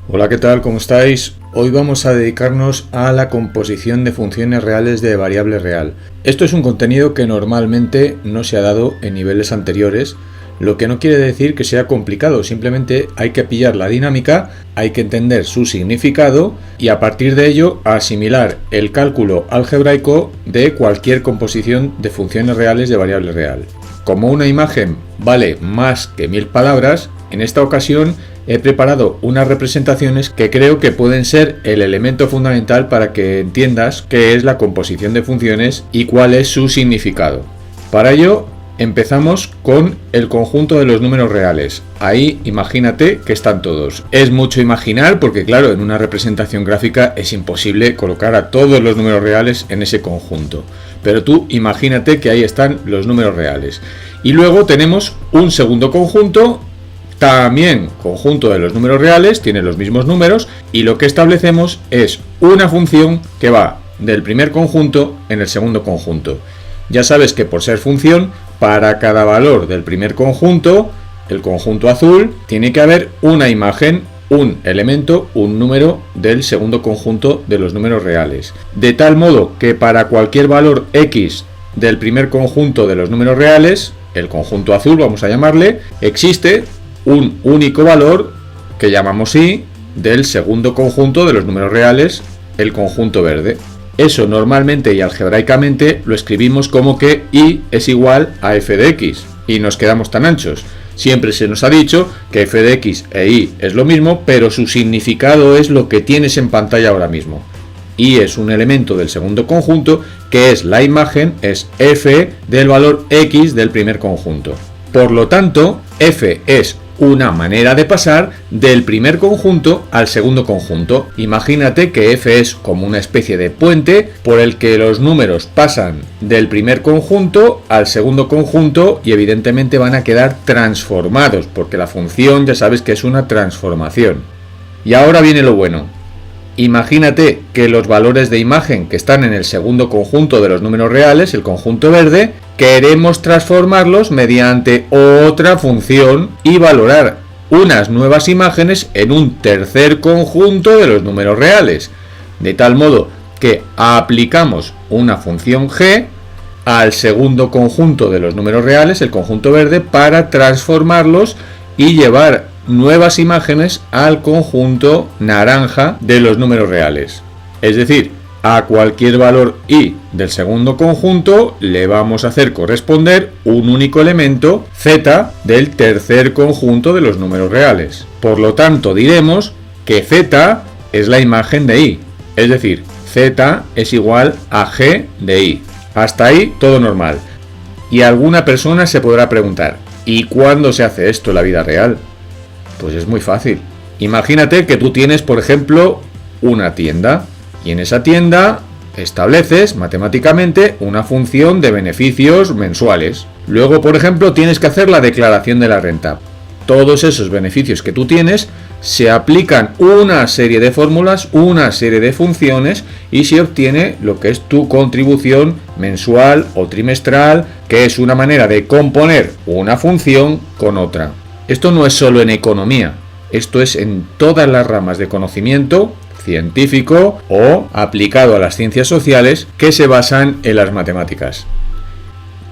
Hola, ¿qué tal? ¿Cómo estáis? Hoy vamos a dedicarnos a la composición de funciones reales de variable real. Esto es un contenido que normalmente no se ha dado en niveles anteriores, lo que no quiere decir que sea complicado, simplemente hay que pillar la dinámica, hay que entender su significado y a partir de ello asimilar el cálculo algebraico de cualquier composición de funciones reales de variable real. Como una imagen vale más que 1000 palabras, en esta ocasión he preparado unas representaciones que creo que pueden ser el elemento fundamental para que entiendas qué es la composición de funciones y cuál es su significado. Para ello, empezamos con el conjunto de los números reales. Ahí imagínate que están todos. Es mucho imaginar porque claro, en una representación gráfica es imposible colocar a todos los números reales en ese conjunto. Pero tú imagínate que ahí están los números reales. Y luego tenemos un segundo conjunto, también conjunto de los números reales, tiene los mismos números, y lo que establecemos es una función que va del primer conjunto en el segundo conjunto. Ya sabes que por ser función, para cada valor del primer conjunto, el conjunto azul, tiene que haber una imagen, un elemento, un número del segundo conjunto de los números reales. De tal modo que para cualquier valor x del primer conjunto de los números reales, el conjunto azul vamos a llamarle, existe un único valor que llamamos y del segundo conjunto de los números reales, el conjunto verde. Eso normalmente y algebraicamente lo escribimos como que y es igual a f de x y nos quedamos tan anchos. Siempre se nos ha dicho que f de x e y es lo mismo, pero su significado es lo que tienes en pantalla ahora mismo. Y es un elemento del segundo conjunto que es la imagen, es f del valor x del primer conjunto. Por lo tanto, f es una manera de pasar del primer conjunto al segundo conjunto. Imagínate que f es como una especie de puente por el que los números pasan del primer conjunto al segundo conjunto y evidentemente van a quedar transformados porque la función ya sabes que es una transformación. Y ahora viene lo bueno. Imagínate que los valores de imagen que están en el segundo conjunto de los números reales, el conjunto verde, queremos transformarlos mediante otra función y valorar unas nuevas imágenes en un tercer conjunto de los números reales. De tal modo que aplicamos una función g al segundo conjunto de los números reales, el conjunto verde, para transformarlos y llevar nuevas imágenes al conjunto naranja de los números reales. Es decir, a cualquier valor y del segundo conjunto le vamos a hacer corresponder un único elemento z del tercer conjunto de los números reales. Por lo tanto, diremos que z es la imagen de y, es decir, z es igual a g de y. Hasta ahí todo normal. Y alguna persona se podrá preguntar, ¿y cuándo se hace esto en la vida real? Pues es muy fácil. Imagínate que tú tienes, por ejemplo, una tienda y en esa tienda estableces matemáticamente una función de beneficios mensuales. Luego, por ejemplo, tienes que hacer la declaración de la renta. Todos esos beneficios que tú tienes se aplican una serie de fórmulas, una serie de funciones y se obtiene lo que es tu contribución mensual o trimestral, que es una manera de componer una función con otra. Esto no es solo en economía, esto es en todas las ramas de conocimiento científico o aplicado a las ciencias sociales que se basan en las matemáticas.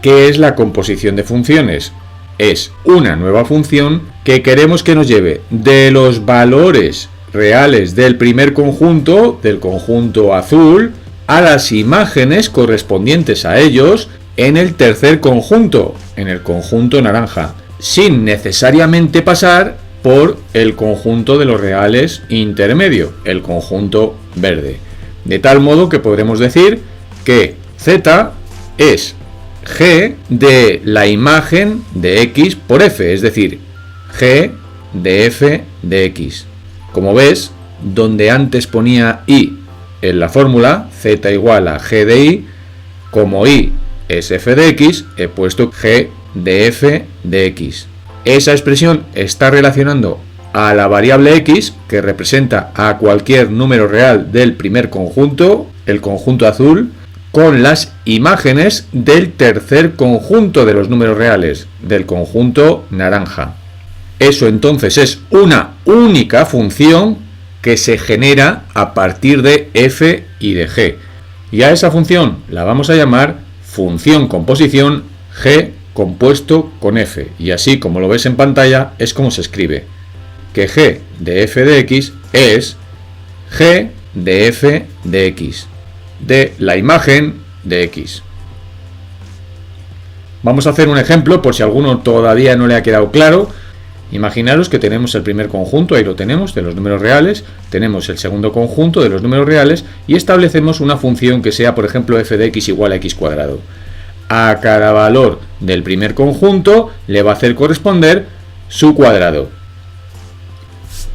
¿Qué es la composición de funciones? Es una nueva función que queremos que nos lleve de los valores reales del primer conjunto, del conjunto azul, a las imágenes correspondientes a ellos en el tercer conjunto, en el conjunto naranja, sin necesariamente pasar por el conjunto de los reales intermedio, el conjunto verde. De tal modo que podremos decir que z es g de la imagen de x por f, es decir, g de f de x. Como ves, donde antes ponía y en la fórmula, z igual a g de y, como y es f de x, he puesto g de f de x. Esa expresión está relacionando a la variable x, que representa a cualquier número real del primer conjunto, el conjunto azul, con las imágenes del tercer conjunto de los números reales, del conjunto naranja. Eso entonces es una única función que se genera a partir de f y de g. Y a esa función la vamos a llamar función composición g compuesto con f. Y así como lo ves en pantalla es como se escribe. Que g de f de x es g de f de x, de la imagen de x. Vamos a hacer un ejemplo por si a alguno todavía no le ha quedado claro. Imaginaros que tenemos el primer conjunto, ahí lo tenemos, de los números reales, tenemos el segundo conjunto de los números reales y establecemos una función que sea, por ejemplo, f de x igual a x cuadrado. A cada valor del primer conjunto le va a hacer corresponder su cuadrado.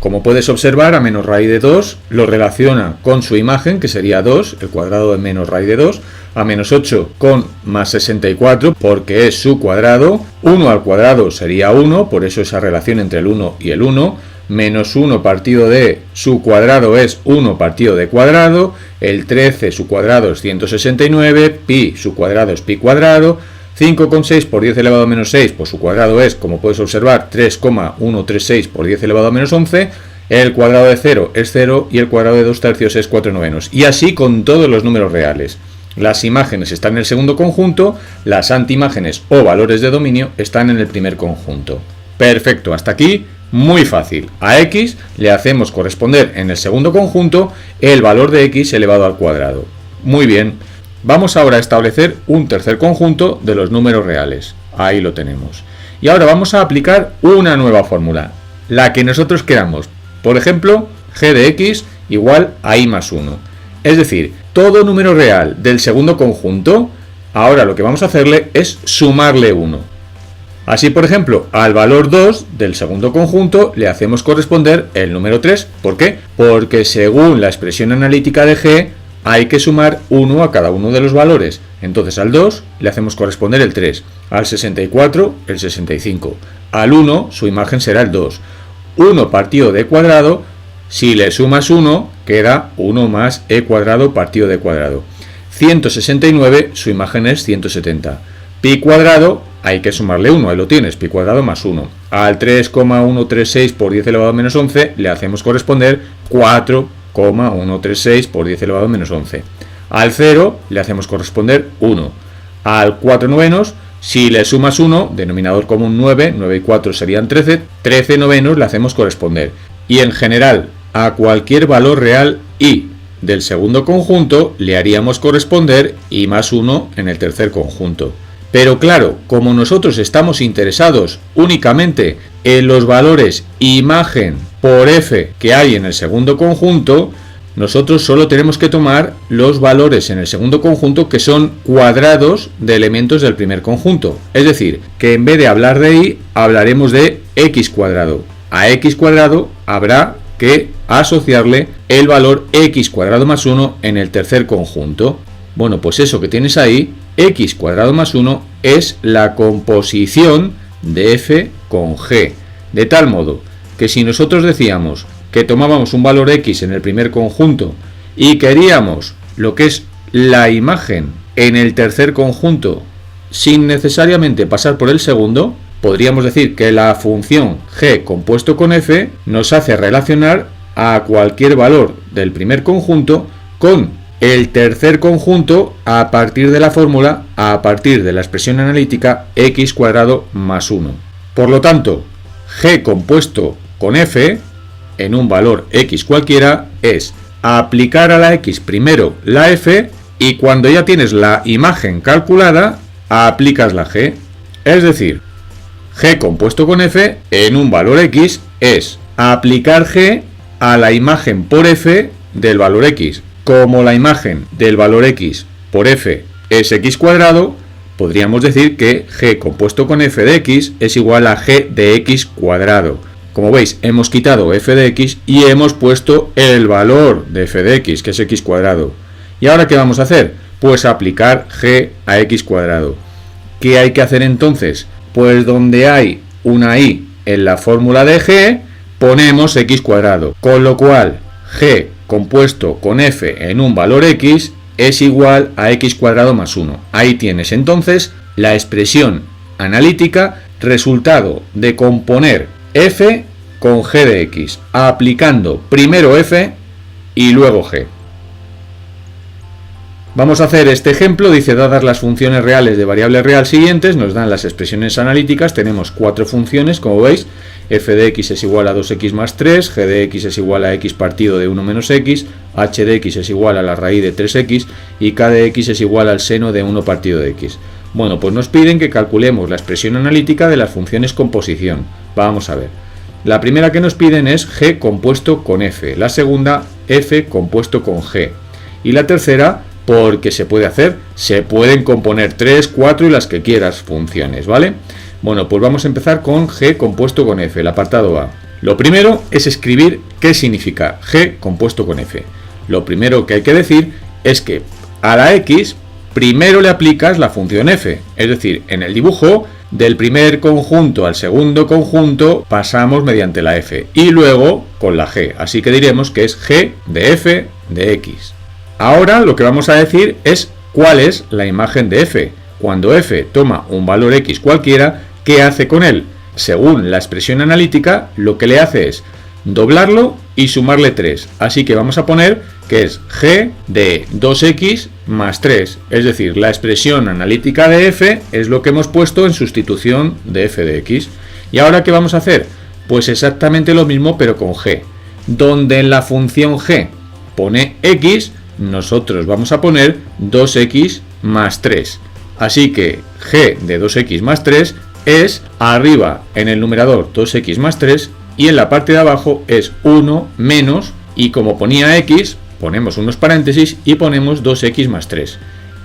Como puedes observar, a menos raíz de 2 lo relaciona con su imagen, que sería 2, el cuadrado de menos raíz de 2, a menos 8 con más 64, porque es su cuadrado, 1 al cuadrado sería 1, por eso esa relación entre el 1 y el 1, menos 1 partido de su cuadrado es 1 partido de cuadrado, el 13 su cuadrado es 169, pi su cuadrado es pi cuadrado, 5,6 por 10 elevado a menos 6, pues su cuadrado es, como puedes observar, 3,136 por 10 elevado a menos 11, el cuadrado de 0 es 0 y el cuadrado de 2 tercios es 4 novenos. Y así con todos los números reales. Las imágenes están en el segundo conjunto, las antiimágenes o valores de dominio están en el primer conjunto. Perfecto, hasta aquí muy fácil. A x le hacemos corresponder en el segundo conjunto el valor de x elevado al cuadrado. Muy bien. Vamos ahora a establecer un tercer conjunto de los números reales. Ahí lo tenemos. Y ahora vamos a aplicar una nueva fórmula, la que nosotros queramos. Por ejemplo, g de x igual a i más 1. Es decir, todo número real del segundo conjunto, ahora lo que vamos a hacerle es sumarle 1. Así, por ejemplo, al valor 2 del segundo conjunto le hacemos corresponder el número 3. ¿Por qué? Porque según la expresión analítica de g, hay que sumar 1 a cada uno de los valores. Entonces al 2 le hacemos corresponder el 3, al 64 el 65, al 1 su imagen será el 2. 1 partido de cuadrado, si le sumas 1 queda 1 más e cuadrado partido de cuadrado. 169 su imagen es 170. Pi cuadrado hay que sumarle 1, ahí lo tienes, pi cuadrado más 1. Al 3,136 por 10 elevado a menos 11 le hacemos corresponder 4,136 por 10 elevado a menos 11. Al 0 le hacemos corresponder 1. Al 4 novenos, si le sumas 1, denominador común 9, 9 y 4 serían 13, 13 novenos le hacemos corresponder. Y en general, a cualquier valor real i del segundo conjunto le haríamos corresponder i más 1 en el tercer conjunto. Pero claro, como nosotros estamos interesados únicamente en los valores imagen por f que hay en el segundo conjunto, nosotros solo tenemos que tomar los valores en el segundo conjunto que son cuadrados de elementos del primer conjunto. Es decir, que en vez de hablar de i, hablaremos de x cuadrado. A x cuadrado habrá que asociarle el valor x cuadrado más 1 en el tercer conjunto. Bueno, pues eso que tienes ahí, x cuadrado más 1, es la composición de f con g. De tal modo que si nosotros decíamos que tomábamos un valor x en el primer conjunto y queríamos lo que es la imagen en el tercer conjunto sin necesariamente pasar por el segundo, podríamos decir que la función g compuesto con f nos hace relacionar a cualquier valor del primer conjunto con el tercer conjunto a partir de la fórmula, a partir de la expresión analítica x cuadrado más 1. Por lo tanto, g compuesto con f en un valor x cualquiera es aplicar a la x primero la f y cuando ya tienes la imagen calculada, aplicas la g. Es decir, g compuesto con f en un valor x es aplicar g a la imagen por f del valor x. Como la imagen del valor x por f es x cuadrado, podríamos decir que g compuesto con f de x es igual a g de x cuadrado. Como veis, hemos quitado f de x y hemos puesto el valor de f de x, que es x cuadrado. ¿Y ahora qué vamos a hacer? Pues aplicar g a x cuadrado. ¿Qué hay que hacer entonces? Pues donde hay una i en la fórmula de g, ponemos x cuadrado. Con lo cual, g compuesto con f en un valor x es igual a x cuadrado más 1. Ahí tienes entonces la expresión analítica resultado de componer f con g de x, aplicando primero f y luego g. Vamos a hacer este ejemplo. Dice, dadas las funciones reales de variable real siguientes, nos dan las expresiones analíticas. Tenemos 4 funciones, como veis. F de x es igual a 2x más 3, g de x es igual a x partido de 1 menos x, h de x es igual a la raíz de 3x y k de x es igual al seno de 1 partido de x. Bueno, pues nos piden que calculemos la expresión analítica de las funciones composición. Vamos a ver. La primera que nos piden es g compuesto con f, la segunda f compuesto con g y la tercera, porque se puede hacer, se pueden componer 3, 4 y las que quieras funciones, ¿vale? Bueno, pues vamos a empezar con g compuesto con f, el apartado A. Lo primero es escribir qué significa g compuesto con f. Lo primero que hay que decir es que a la x primero le aplicas la función f, es decir, en el dibujo del primer conjunto al segundo conjunto pasamos mediante la f y luego con la g, así que diremos que es g de f de x. Ahora lo que vamos a decir es cuál es la imagen de f. Cuando f toma un valor x cualquiera, ¿qué hace con él? Según la expresión analítica, lo que le hace es doblarlo y sumarle 3. Así que vamos a poner que es g de 2x más 3. Es decir, la expresión analítica de f es lo que hemos puesto en sustitución de f de x. ¿Y ahora qué vamos a hacer? Pues exactamente lo mismo pero con g. Donde en la función g pone x, nosotros vamos a poner 2x más 3. Así que g de 2x más 3 es arriba en el numerador 2x más 3 y en la parte de abajo es 1 menos, y como ponía x, ponemos unos paréntesis y ponemos 2x más 3.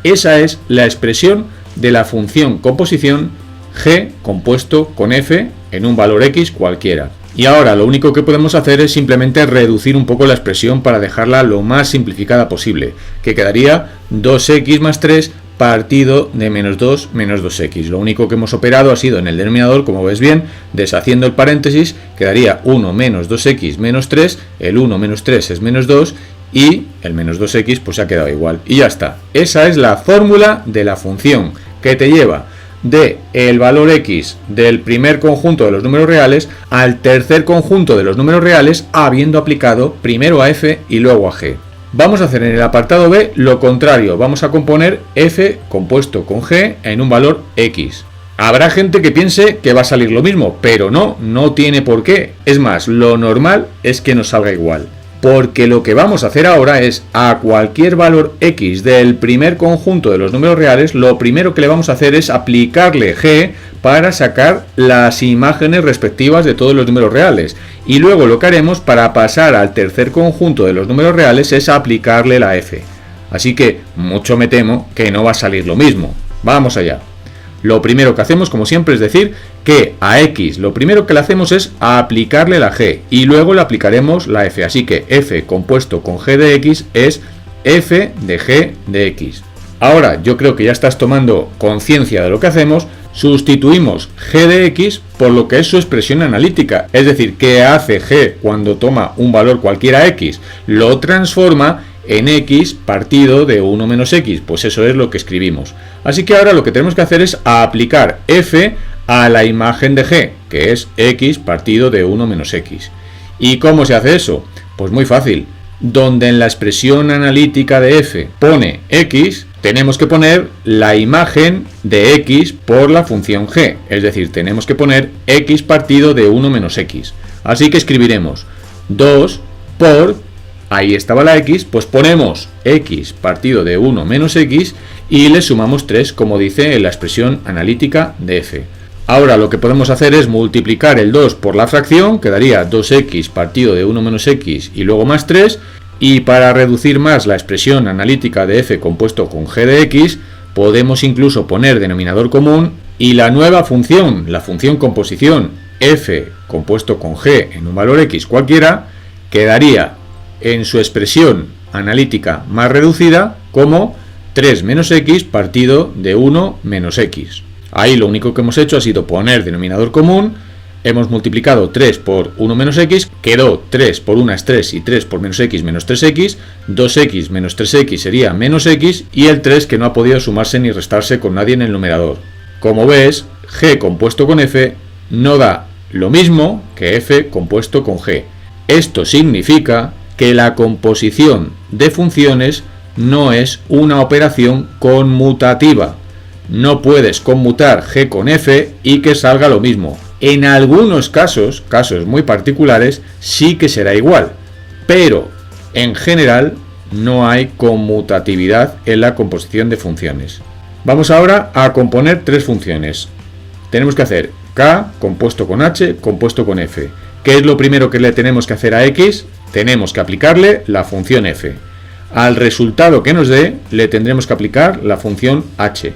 Esa es la expresión de la función composición g compuesto con f en un valor x cualquiera. Y ahora lo único que podemos hacer es simplemente reducir un poco la expresión para dejarla lo más simplificada posible, que quedaría 2x más 3 partido de menos 2 menos 2x. Lo único que hemos operado ha sido en el denominador, como ves bien, deshaciendo el paréntesis, quedaría 1 menos 2x menos 3, el 1 menos 3 es menos 2 y el menos 2x pues se ha quedado igual. Y ya está. Esa es la fórmula de la función que te lleva de el valor x del primer conjunto de los números reales al tercer conjunto de los números reales habiendo aplicado primero a f y luego a g. Vamos a hacer en el apartado B lo contrario, vamos a componer f compuesto con g en un valor x. Habrá gente que piense que va a salir lo mismo, pero no tiene por qué. Es más, lo normal es que nos salga igual. Porque lo que vamos a hacer ahora es a cualquier valor x del primer conjunto de los números reales, lo primero que le vamos a hacer es aplicarle g para sacar las imágenes respectivas de todos los números reales. Y luego lo que haremos para pasar al tercer conjunto de los números reales es aplicarle la f. Así que mucho me temo que no va a salir lo mismo. Vamos allá. Lo primero que hacemos, como siempre, es decir que a x lo primero que le hacemos es aplicarle la g y luego le aplicaremos la f. Así que f compuesto con g de x es f de g de x. Ahora yo creo que ya estás tomando conciencia de lo que hacemos. Sustituimos g de x por lo que es su expresión analítica. Es decir, ¿qué hace g cuando toma un valor cualquiera x? Lo transforma en x partido de 1 menos x, pues eso es lo que escribimos. Así que ahora lo que tenemos que hacer es aplicar f a la imagen de g, que es x partido de 1 menos x. ¿Y cómo se hace eso? Pues muy fácil. Donde en la expresión analítica de f pone x, tenemos que poner la imagen de x por la función g, es decir, tenemos que poner x partido de 1 menos x. Así que escribiremos 2 por... Ahí estaba la x, pues ponemos x partido de 1 menos x y le sumamos 3, como dice en la expresión analítica de f. Ahora lo que podemos hacer es multiplicar el 2 por la fracción, quedaría 2x partido de 1 menos x y luego más 3, y para reducir más la expresión analítica de f compuesto con g de x, podemos incluso poner denominador común y la nueva función, la función composición f compuesto con g en un valor x cualquiera, quedaría en su expresión analítica más reducida como 3 menos x partido de 1 menos x. Ahí lo único que hemos hecho ha sido poner denominador común, hemos multiplicado 3 por 1 menos x, quedó 3 por 1 es 3 y 3 por menos x menos 3x, 2x menos 3x sería menos x y el 3 que no ha podido sumarse ni restarse con nadie en el numerador. Como ves, g compuesto con f no da lo mismo que f compuesto con g. Esto significa que la composición de funciones no es una operación conmutativa. No puedes conmutar g con f y que salga lo mismo. En algunos casos muy particulares, sí que será igual, pero en general no hay conmutatividad en la composición de funciones. Vamos ahora a componer tres funciones. Tenemos que hacer k compuesto con h compuesto con f. ¿Qué es lo primero que le tenemos que hacer a x? Tenemos que aplicarle la función f. Al resultado que nos dé le tendremos que aplicar la función h.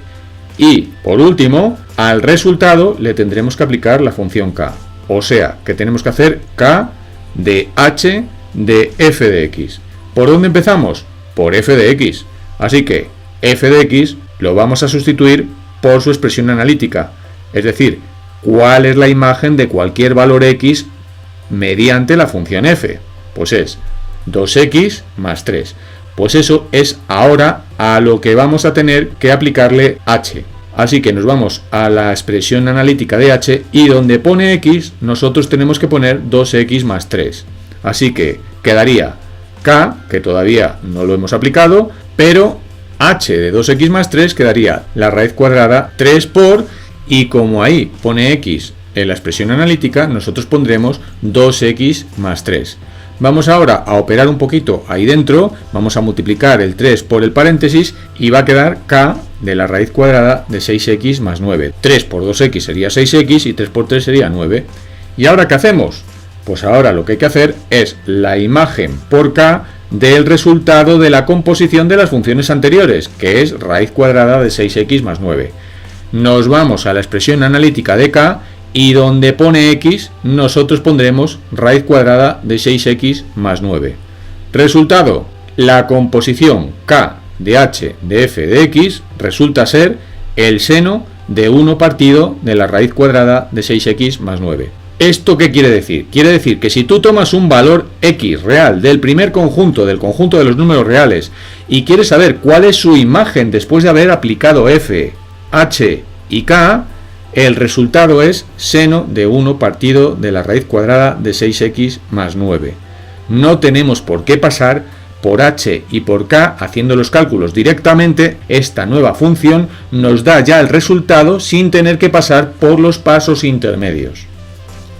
Y, por último, al resultado le tendremos que aplicar la función k. O sea, que tenemos que hacer k de h de f de x. ¿Por dónde empezamos? Por f de x. Así que f de x lo vamos a sustituir por su expresión analítica. Es decir, cuál es la imagen de cualquier valor x mediante la función f. Pues es 2x más 3. Pues eso es ahora a lo que vamos a tener que aplicarle h. Así que nos vamos a la expresión analítica de h y donde pone x nosotros tenemos que poner 2x más 3. Así que quedaría k, que todavía no lo hemos aplicado, pero h de 2x más 3 quedaría la raíz cuadrada 3 por, y como ahí pone x en la expresión analítica, nosotros pondremos 2x más 3. Vamos ahora a operar un poquito ahí dentro, vamos a multiplicar el 3 por el paréntesis y va a quedar k de la raíz cuadrada de 6x más 9. 3 por 2x sería 6x y 3 por 3 sería 9. ¿Y ahora qué hacemos? Pues ahora lo que hay que hacer es la imagen por k del resultado de la composición de las funciones anteriores, que es raíz cuadrada de 6x más 9. Nos vamos a la expresión analítica de k y donde pone x nosotros pondremos raíz cuadrada de 6x más 9. Resultado, la composición k de h de f de x resulta ser el seno de 1 partido de la raíz cuadrada de 6x más 9. ¿Esto qué quiere decir? Quiere decir que si tú tomas un valor x real del primer conjunto, del conjunto de los números reales, y quieres saber cuál es su imagen después de haber aplicado f, h y k, el resultado es seno de 1 partido de la raíz cuadrada de 6x más 9. No tenemos por qué pasar por h y por k haciendo los cálculos directamente. Esta nueva función nos da ya el resultado sin tener que pasar por los pasos intermedios.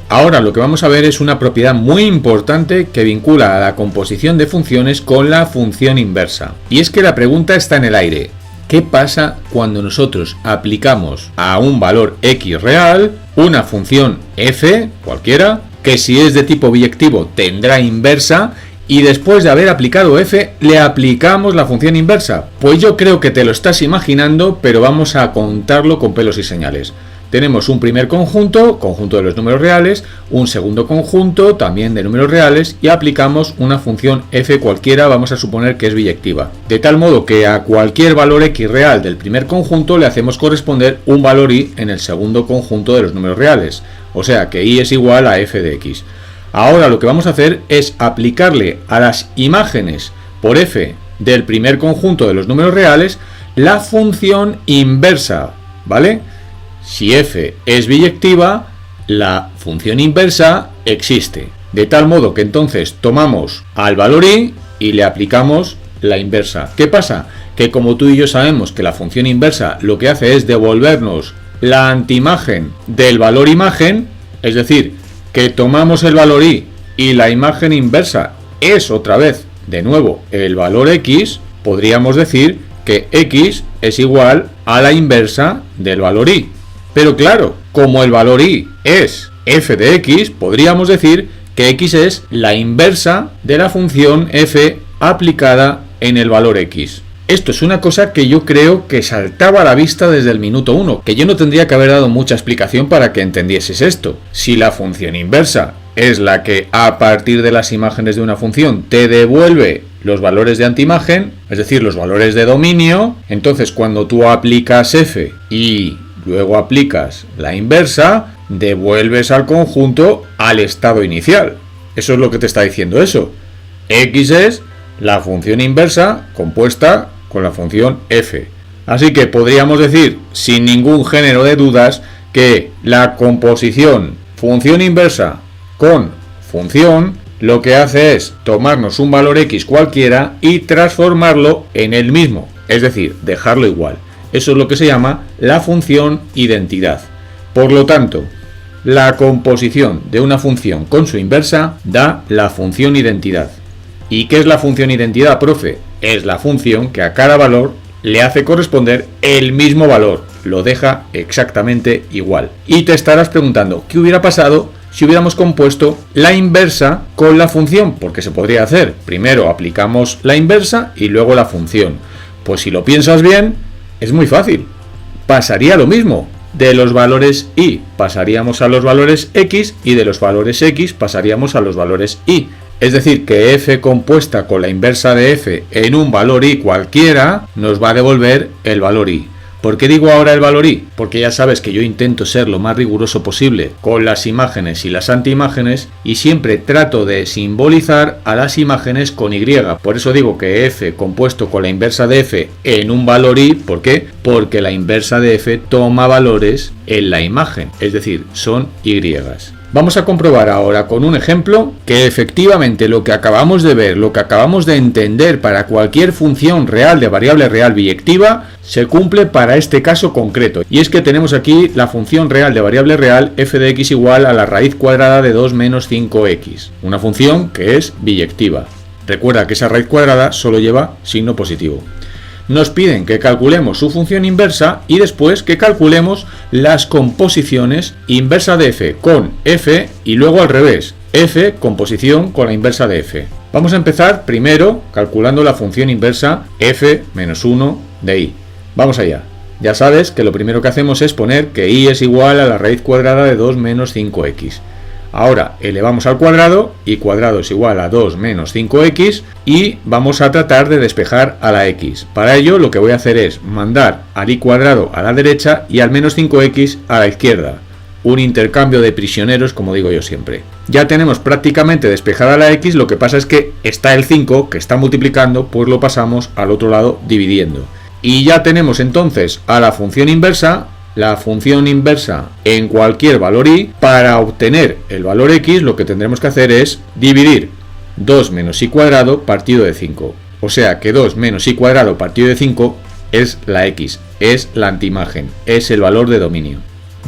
Ahora lo que vamos a ver es una propiedad muy importante que vincula a la composición de funciones con la función inversa. Y es que la pregunta está en el aire. ¿Qué pasa cuando nosotros aplicamos a un valor x real una función f, cualquiera, que si es de tipo biyectivo tendrá inversa, y después de haber aplicado f le aplicamos la función inversa? Pues yo creo que te lo estás imaginando, pero vamos a contarlo con pelos y señales. Tenemos un primer conjunto de los números reales, un segundo conjunto también de números reales y aplicamos una función f cualquiera, vamos a suponer que es biyectiva. De tal modo que a cualquier valor x real del primer conjunto le hacemos corresponder un valor y en el segundo conjunto de los números reales. O sea que y es igual a f de x. Ahora lo que vamos a hacer es aplicarle a las imágenes por f del primer conjunto de los números reales la función inversa, ¿vale? Si f es biyectiva, la función inversa existe. De tal modo que entonces tomamos al valor y le aplicamos la inversa. ¿Qué pasa? Que como tú y yo sabemos que la función inversa lo que hace es devolvernos la antiimagen del valor imagen, es decir, que tomamos el valor y la imagen inversa es otra vez, de nuevo, el valor x, podríamos decir que x es igual a la inversa del valor y. Pero claro, como el valor y es f de x, podríamos decir que x es la inversa de la función f aplicada en el valor x. Esto es una cosa que yo creo que saltaba a la vista desde el minuto 1, que yo no tendría que haber dado mucha explicación para que entendieses esto. Si la función inversa es la que a partir de las imágenes de una función te devuelve los valores de antiimagen, es decir, los valores de dominio, entonces cuando tú aplicas f y luego aplicas la inversa, devuelves al conjunto al estado inicial. Eso es lo que te está diciendo eso. X es la función inversa compuesta con la función f. Así que podríamos decir, sin ningún género de dudas, que la composición función inversa con función, lo que hace es tomarnos un valor x cualquiera y transformarlo en el mismo, es decir, dejarlo igual. Eso es lo que se llama la función identidad. Por lo tanto, la composición de una función con su inversa da la función identidad. ¿Y qué es la función identidad, profe? Es la función que a cada valor le hace corresponder el mismo valor, lo deja exactamente igual. Y te estarás preguntando, ¿qué hubiera pasado si hubiéramos compuesto la inversa con la función? Porque se podría hacer, primero aplicamos la inversa y luego la función. Pues si lo piensas bien, es muy fácil. Pasaría lo mismo. De los valores y pasaríamos a los valores x y de los valores x pasaríamos a los valores y. Es decir, que f compuesta con la inversa de f en un valor y cualquiera nos va a devolver el valor y. ¿Por qué digo ahora el valor y? Porque ya sabes que yo intento ser lo más riguroso posible con las imágenes y las antiimágenes y siempre trato de simbolizar a las imágenes con y. Por eso digo que f compuesto con la inversa de f en un valor y. ¿Por qué? Porque la inversa de f toma valores en la imagen, es decir, son y. Vamos a comprobar ahora con un ejemplo que efectivamente lo que acabamos de ver, lo que acabamos de entender para cualquier función real de variable real biyectiva, se cumple para este caso concreto. Y es que tenemos aquí la función real de variable real f de x igual a la raíz cuadrada de 2 menos 5x. Una función que es biyectiva. Recuerda que esa raíz cuadrada solo lleva signo positivo. Nos piden que calculemos su función inversa y después que calculemos las composiciones inversa de f con f y luego al revés, f composición con la inversa de f. Vamos a empezar primero calculando la función inversa f menos 1 de y. Vamos allá. Ya sabes que lo primero que hacemos es poner que y es igual a la raíz cuadrada de 2 menos 5x. Ahora elevamos al cuadrado, y cuadrado es igual a 2 menos 5x, y vamos a tratar de despejar a la x. Para ello lo que voy a hacer es mandar al y cuadrado a la derecha y al menos 5x a la izquierda. Un intercambio de prisioneros, como digo yo siempre. Ya tenemos prácticamente despejada la x, lo que pasa es que está el 5 que está multiplicando, pues lo pasamos al otro lado dividiendo. Y ya tenemos entonces a la función inversa en cualquier valor y. Para obtener el valor x lo que tendremos que hacer es dividir 2 menos y cuadrado partido de 5. O sea que 2 menos y cuadrado partido de 5 es la x, es la antiimagen, es el valor de dominio.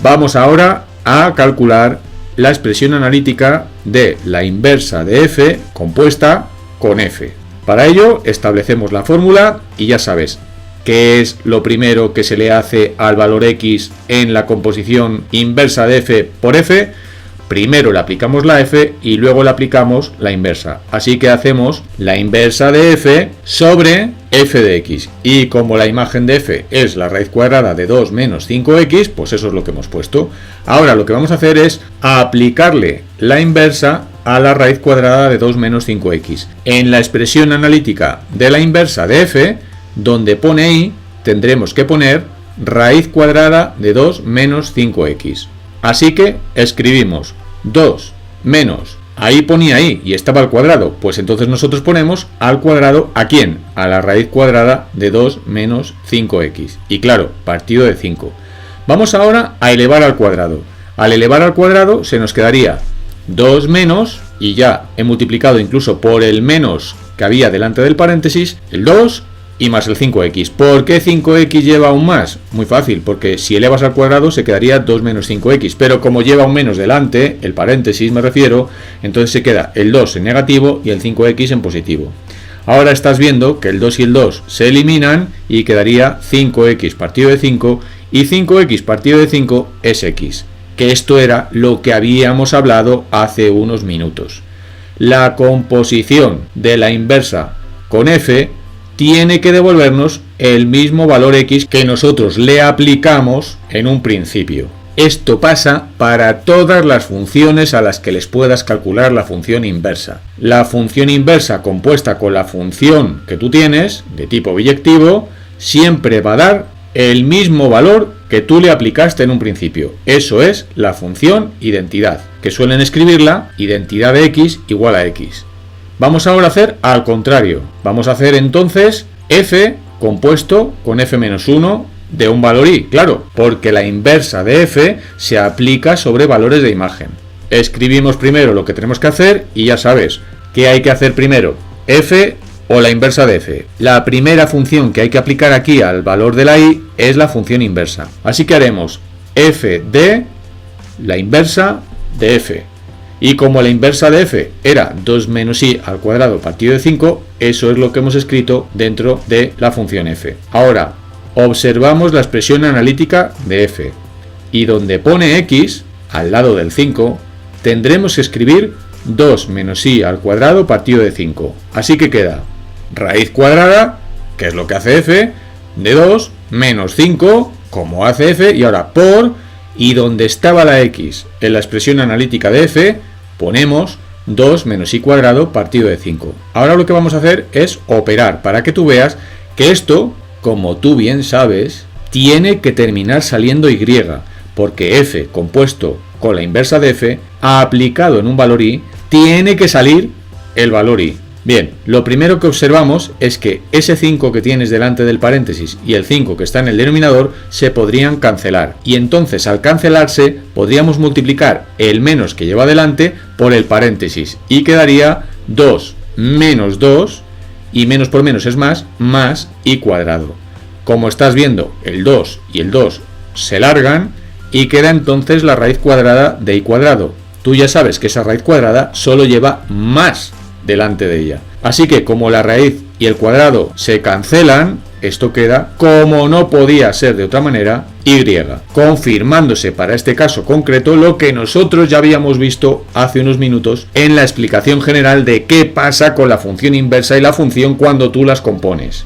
Vamos ahora a calcular la expresión analítica de la inversa de f compuesta con f. Para ello establecemos la fórmula y ya sabes, ¿qué es lo primero que se le hace al valor x en la composición inversa de f por f? Primero le aplicamos la f y luego le aplicamos la inversa. Así que hacemos la inversa de f sobre f de x. Y como la imagen de f es la raíz cuadrada de 2 menos 5x, pues eso es lo que hemos puesto. Ahora lo que vamos a hacer es aplicarle la inversa a la raíz cuadrada de 2 menos 5x. En la expresión analítica de la inversa de f, donde pone y, tendremos que poner raíz cuadrada de 2 menos 5x. Así que escribimos 2 menos, ahí ponía y estaba al cuadrado, pues entonces nosotros ponemos al cuadrado, ¿a quién? A la raíz cuadrada de 2 menos 5x. Y claro, partido de 5. Vamos ahora a elevar al cuadrado. Al elevar al cuadrado se nos quedaría 2 menos, y ya he multiplicado incluso por el menos que había delante del paréntesis, el 2 y más el 5x. ¿Por qué 5x lleva un más? Muy fácil, porque si elevas al cuadrado se quedaría 2 menos 5x, pero como lleva un menos delante, el paréntesis me refiero, entonces se queda el 2 en negativo y el 5x en positivo. Ahora estás viendo que el 2 y el 2 se eliminan y quedaría 5x partido de 5, y 5x partido de 5 es x, que esto era lo que habíamos hablado hace unos minutos. La composición de la inversa con f tiene que devolvernos el mismo valor x que nosotros le aplicamos en un principio. Esto pasa para todas las funciones a las que les puedas calcular la función inversa. La función inversa compuesta con la función que tú tienes, de tipo biyectivo, siempre va a dar el mismo valor que tú le aplicaste en un principio. Eso es la función identidad, que suelen escribirla identidad de x igual a x. Vamos ahora a hacer al contrario. Vamos a hacer entonces f compuesto con f menos 1 de un valor y, claro, porque la inversa de f se aplica sobre valores de imagen. escribimos primero lo que tenemos que hacer y ya sabes, ¿qué hay que hacer primero? F o la inversa de f. La primera función que hay que aplicar aquí al valor de la y es la función inversa. Así que haremos f de la inversa de f. Y como la inversa de f era 2 menos i al cuadrado partido de 5, eso es lo que hemos escrito dentro de la función f. Ahora, observamos la expresión analítica de f. Y donde pone x, al lado del 5, tendremos que escribir 2 menos i al cuadrado partido de 5. Así que queda raíz cuadrada, que es lo que hace f, de 2 menos 5, como hace f, y ahora por, y donde estaba la x en la expresión analítica de f, ponemos 2 menos i cuadrado partido de 5. Ahora lo que vamos a hacer es operar para que tú veas que esto, como tú bien sabes, tiene que terminar saliendo y, porque f compuesto con la inversa de f, aplicado en un valor i, tiene que salir el valor i. Bien, lo primero que observamos es que ese 5 que tienes delante del paréntesis y el 5 que está en el denominador se podrían cancelar. Y entonces al cancelarse podríamos multiplicar el menos que lleva delante por el paréntesis y quedaría 2 menos 2, y menos por menos es más i cuadrado. Como estás viendo, el 2 y el 2 se largan y queda entonces la raíz cuadrada de i cuadrado. Tú ya sabes que esa raíz cuadrada solo lleva más delante de ella. Así que como la raíz y el cuadrado se cancelan, esto queda, como no podía ser de otra manera, y, confirmándose para este caso concreto lo que nosotros ya habíamos visto hace unos minutos en la explicación general de qué pasa con la función inversa y la función cuando tú las compones.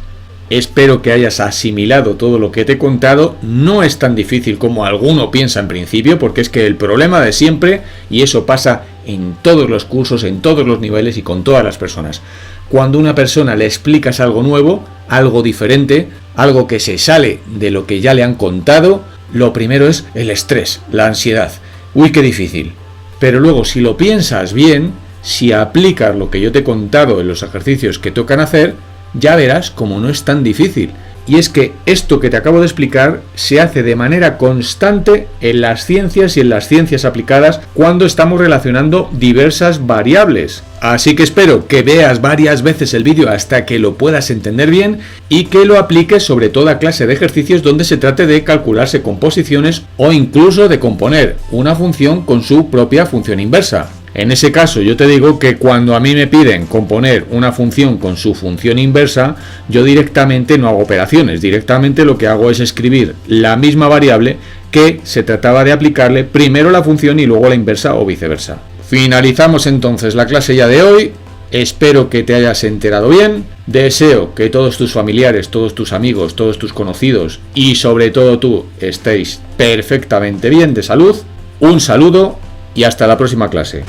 Espero que hayas asimilado todo lo que te he contado. No es tan difícil como alguno piensa en principio, porque es que el problema de siempre, y eso pasa en todos los cursos, en todos los niveles y con todas las personas, cuando a una persona le explicas algo nuevo, algo diferente, algo que se sale de lo que ya le han contado, lo primero es el estrés, la ansiedad. Uy, qué difícil. Pero luego, si lo piensas bien, si aplicas lo que yo te he contado en los ejercicios que tocan hacer, ya verás cómo no es tan difícil. Y es que esto que te acabo de explicar se hace de manera constante en las ciencias y en las ciencias aplicadas cuando estamos relacionando diversas variables. Así que espero que veas varias veces el vídeo hasta que lo puedas entender bien y que lo apliques sobre toda clase de ejercicios donde se trate de calcularse composiciones o incluso de componer una función con su propia función inversa. En ese caso yo te digo que cuando a mí me piden componer una función con su función inversa, yo directamente no hago operaciones, directamente lo que hago es escribir la misma variable que se trataba de aplicarle primero la función y luego la inversa o viceversa. Finalizamos entonces la clase ya de hoy. Espero que te hayas enterado bien. Deseo que todos tus familiares, todos tus amigos, todos tus conocidos y sobre todo tú estéis perfectamente bien de salud. Un saludo y hasta la próxima clase.